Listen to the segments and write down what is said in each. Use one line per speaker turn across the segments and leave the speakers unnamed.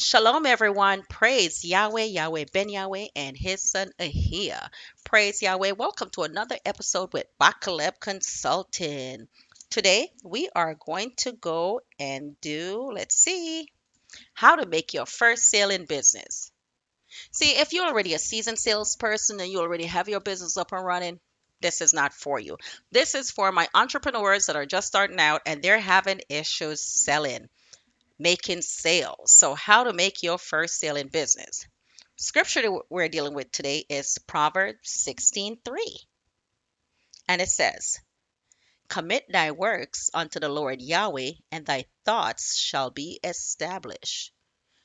Shalom, everyone. Praise Yahweh, Yahweh Ben Yahweh, and his son Ahia. Praise Yahweh. Welcome to another episode with Bakaleb Consulting. Today, we are going to go and do, let's see, how to make your first sale in business. See, if you're already a seasoned salesperson and you already have your business up and running, this is not for you. This is for my entrepreneurs that are just starting out and they're having issues selling, making sales. So, how to make your first sale in business. Scripture that we're dealing with today is Proverbs 16:3. And it says, "Commit thy works unto the Lord Yahweh, and thy thoughts shall be established."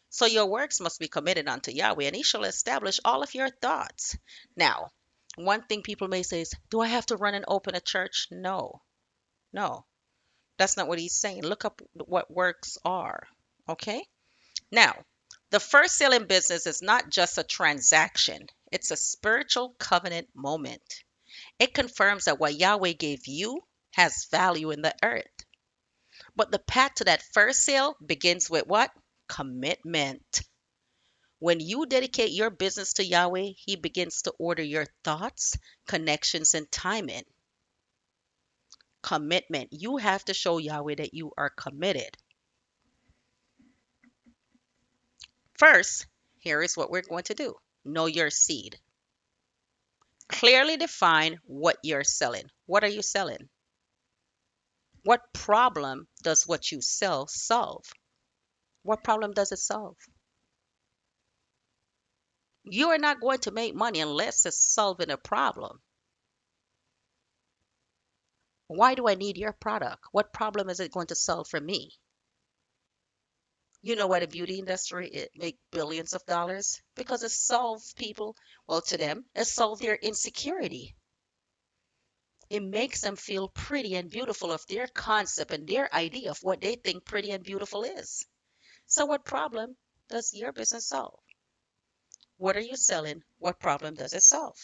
So your works must be committed unto Yahweh, and he shall establish all of your thoughts. Now, one thing people may say is, do I have to run and open a church? No, no, that's not what he's saying. Look up what works are. Okay? Now, the first sale in business is not just a transaction, it's a spiritual covenant moment. It confirms that what Yahweh gave you has value in the earth. But the path to that first sale begins with what? Commitment. When you dedicate your business to Yahweh, He begins to order your thoughts, connections, and timing. Commitment. You have to show Yahweh that you are committed. First, here is what we're going to do. Know your seed. Clearly define what you're selling. What are you selling? What problem does what you sell solve? What problem does it solve? You are not going to make money unless it's solving a problem. Why do I need your product? What problem is it going to solve for me? You know why the beauty industry it make billions of dollars? Because it solves people, well, to them, it solves their insecurity. It makes them feel pretty and beautiful of their concept and their idea of what they think pretty and beautiful is. So what problem does your business solve? What are you selling? What problem does it solve?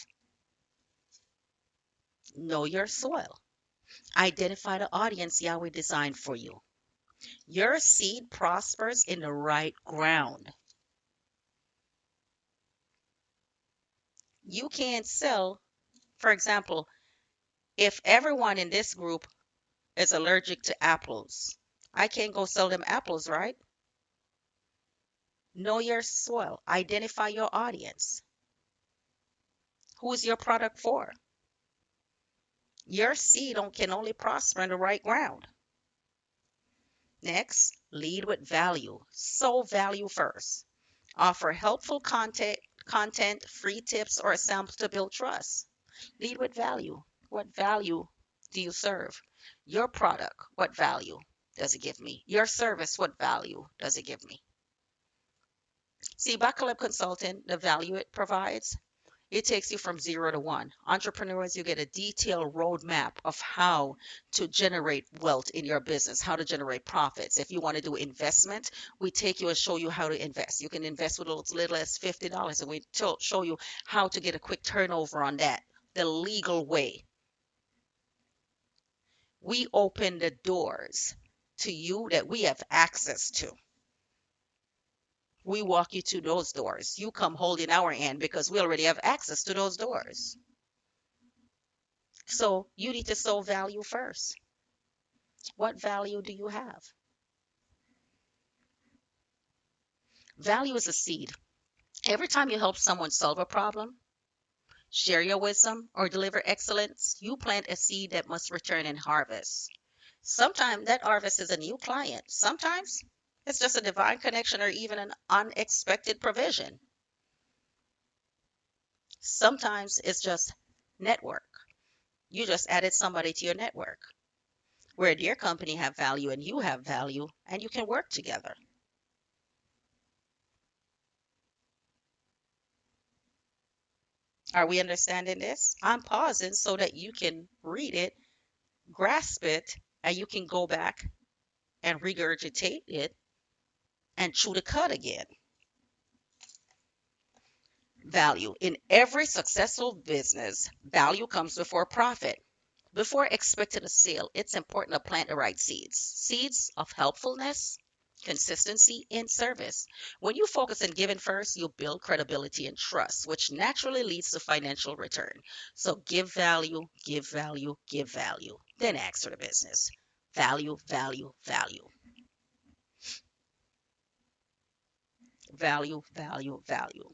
Know your soil. Identify the audience Yahweh designed for you. Your seed prospers in the right ground. You can't sell, for example, if everyone in this group is allergic to apples, I can't go sell them apples, right? Know your soil. Identify your audience. Who is your product for? Your seed can only prosper in the right ground. Next, lead with value. Sow value first. Offer helpful content, free tips, or a sample to build trust. Lead with value. What value do you serve? Your product, what value does it give me? Your service, what value does it give me? See, Bakaleb Consulting, the value it provides, it takes you from 0 to 1. Entrepreneurs, you get a detailed roadmap of how to generate wealth in your business, how to generate profits. If you want to do investment, we take you and show you how to invest. You can invest with as little as $50, and we show you how to get a quick turnover on that, the legal way. We open the doors to you that we have access to. We walk you to those doors. You come holding our hand because we already have access to those doors. So you need to sow value first. What value do you have? Value is a seed. Every time you help someone solve a problem, share your wisdom, or deliver excellence, you plant a seed that must return in harvest. Sometimes that harvest is a new client. Sometimes it's just a divine connection or even an unexpected provision. Sometimes it's just network. You just added somebody to your network where their company have value and you have value and you can work together. Are we understanding this? I'm pausing so that you can read it, grasp it, and you can go back and regurgitate it and chew the cud again. Value. In every successful business, value comes before profit. Before expecting a sale, it's important to plant the right seeds. Seeds of helpfulness, Consistency in service. When you focus on giving first, you build credibility and trust, which naturally leads to financial return. So give value, give value, give value. Then ask for the business. Value, value, value. Value, value, value.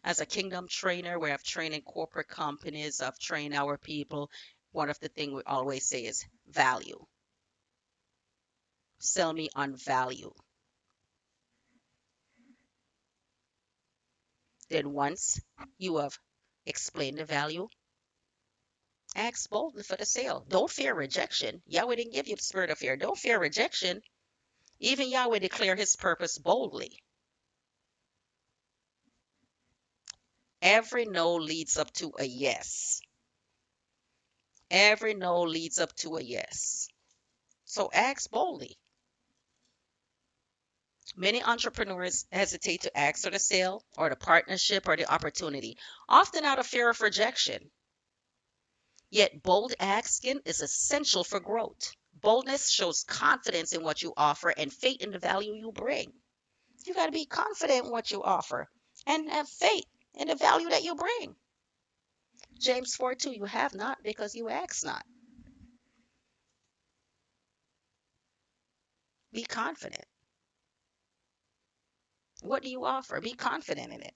As a kingdom trainer, where I've trained in corporate companies, I've trained our people. One of the things we always say is value. Sell me on value. Then once you have explained the value, ask boldly for the sale. Don't fear rejection. Yahweh didn't give you the spirit of fear. Don't fear rejection. Even Yahweh declare his purpose boldly. Every no leads up to a yes. Every no leads up to a yes. So ask boldly. Many entrepreneurs hesitate to ask for the sale or the partnership or the opportunity, often out of fear of rejection. Yet bold asking is essential for growth. Boldness shows confidence in what you offer and faith in the value you bring. You got to be confident in what you offer and have faith in the value that you bring. James 4:2, you have not because you ask not. Be confident. What do you offer? Be confident in it.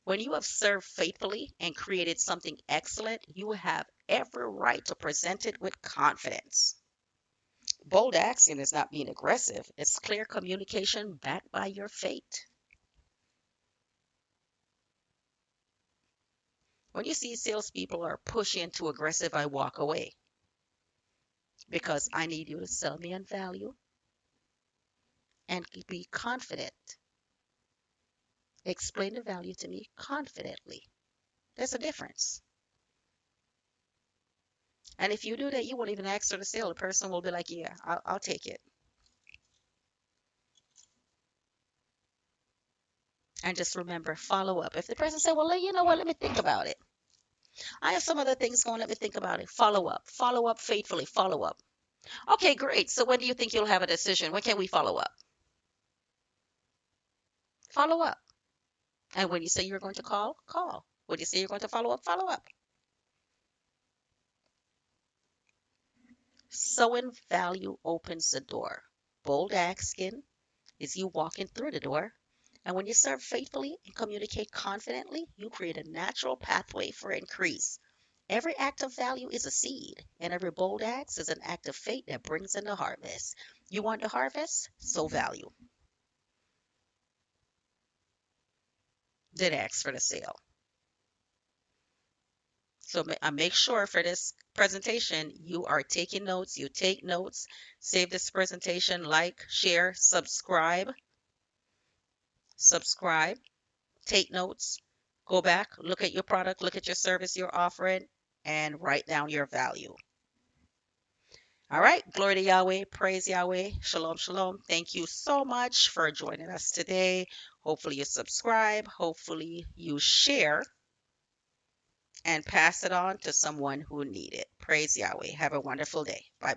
When you have served faithfully and created something excellent, you have every right to present it with confidence. Bold action is not being aggressive, it's clear communication backed by your faith. When you see salespeople are pushing too aggressive, I walk away because I need you to sell me on value and be confident. Explain the value to me confidently. There's a difference. And if you do that, you won't even ask for the sale. The person will be like, yeah, I'll take it. And just remember, follow up. If the person said, well, you know what, let me think about it. I have some other things going, let me think about it. Follow up. Follow up faithfully. Follow up. Okay, great. So when do you think you'll have a decision? When can we follow up? Follow up. And when you say you're going to call, call. When you say you're going to follow up, follow up. Sowing value opens the door. Bold asking is you walking through the door. And when you serve faithfully and communicate confidently, you create a natural pathway for increase. Every act of value is a seed, and every bold act is an act of faith that brings in the harvest. You want the harvest? Sow value. Then ask for the sale. So make sure for this presentation, you are taking notes, you take notes, save this presentation, like, share, subscribe, take notes, go back, look at your product, look at your service you're offering, and write down your value. All right, glory to Yahweh, praise Yahweh, shalom, shalom. Thank you so much for joining us today. Hopefully you subscribe, hopefully you share and pass it on to someone who need it. Praise Yahweh. Have a wonderful day. Bye.